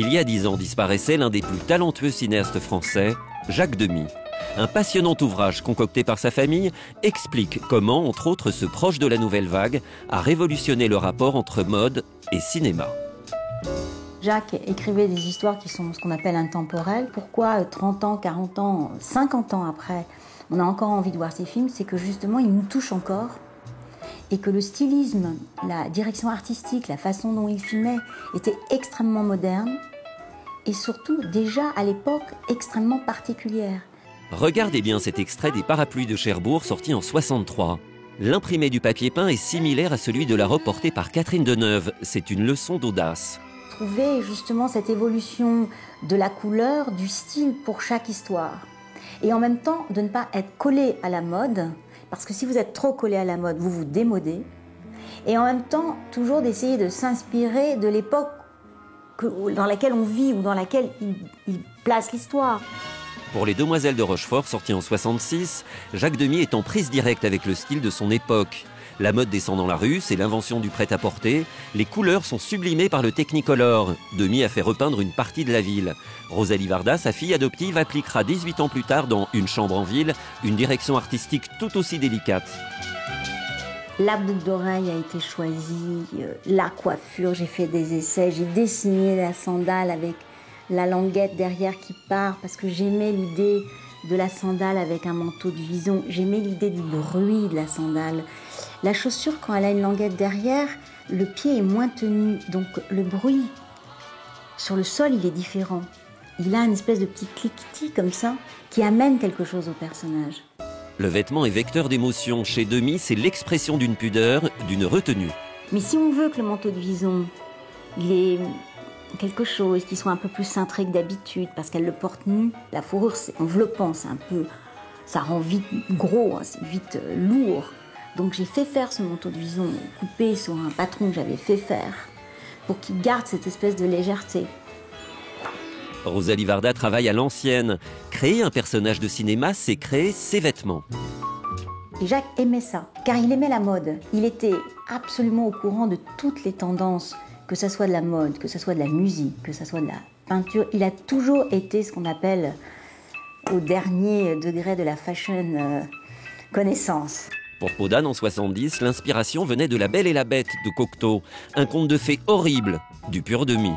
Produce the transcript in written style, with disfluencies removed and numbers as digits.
Il y a 10 ans disparaissait l'un des plus talentueux cinéastes français, Jacques Demy. Un passionnant ouvrage concocté par sa famille explique comment, entre autres, ce proche de la nouvelle vague a révolutionné le rapport entre mode et cinéma. Jacques écrivait des histoires qui sont ce qu'on appelle intemporelles. Pourquoi 30 ans, 40 ans, 50 ans après, on a encore envie de voir ces films? C'est que justement, ils nous touchent encore et que le stylisme, la direction artistique, la façon dont il filmait était extrêmement moderne et surtout, déjà à l'époque, extrêmement particulière. Regardez bien cet extrait des Parapluies de Cherbourg sorti en 63. L'imprimé du papier peint est similaire à celui de la robe portée par Catherine Deneuve. C'est une leçon d'audace. Trouver justement cette évolution de la couleur, du style pour chaque histoire. Et en même temps, de ne pas être collé à la mode, parce que si vous êtes trop collé à la mode, vous vous démodez. Et en même temps, toujours d'essayer de s'inspirer de l'époque dans laquelle on vit ou dans laquelle il place l'histoire. Pour Les Demoiselles de Rochefort, sorti en 66, Jacques Demy est en prise directe avec le style de son époque. La mode descend dans la rue, c'est l'invention du prêt-à-porter. Les couleurs sont sublimées par le Technicolor. Demy a fait repeindre une partie de la ville. Rosalie Varda, sa fille adoptive, appliquera 18 ans plus tard dans Une chambre en ville, une direction artistique tout aussi délicate. La boucle d'oreille a été choisie, la coiffure, j'ai fait des essais, j'ai dessiné la sandale avec la languette derrière qui part, parce que j'aimais l'idée de la sandale avec un manteau de vison, j'aimais l'idée du bruit de la sandale. La chaussure, quand elle a une languette derrière, le pied est moins tenu, donc le bruit sur le sol, il est différent. Il a une espèce de petit cliquetis comme ça, qui amène quelque chose au personnage. Le vêtement est vecteur d'émotion. Chez Demy, c'est l'expression d'une pudeur, d'une retenue. Mais si on veut que le manteau de vison, il est quelque chose qui soit un peu plus cintré que d'habitude, parce qu'elle le porte nu, la fourrure c'est enveloppant, c'est un peu, ça rend vite gros, hein, c'est vite lourd. Donc j'ai fait faire ce manteau de vison coupé sur un patron que j'avais fait faire, pour qu'il garde cette espèce de légèreté. Rosalie Varda travaille à l'ancienne. Créer un personnage de cinéma, c'est créer ses vêtements. Et Jacques aimait ça, car il aimait la mode. Il était absolument au courant de toutes les tendances, que ce soit de la mode, que ce soit de la musique, que ce soit de la peinture. Il a toujours été ce qu'on appelle au dernier degré de la fashion connaissance. Pour Podane, en 70, l'inspiration venait de La Belle et la Bête de Cocteau, un conte de fées horrible, du pur Demy.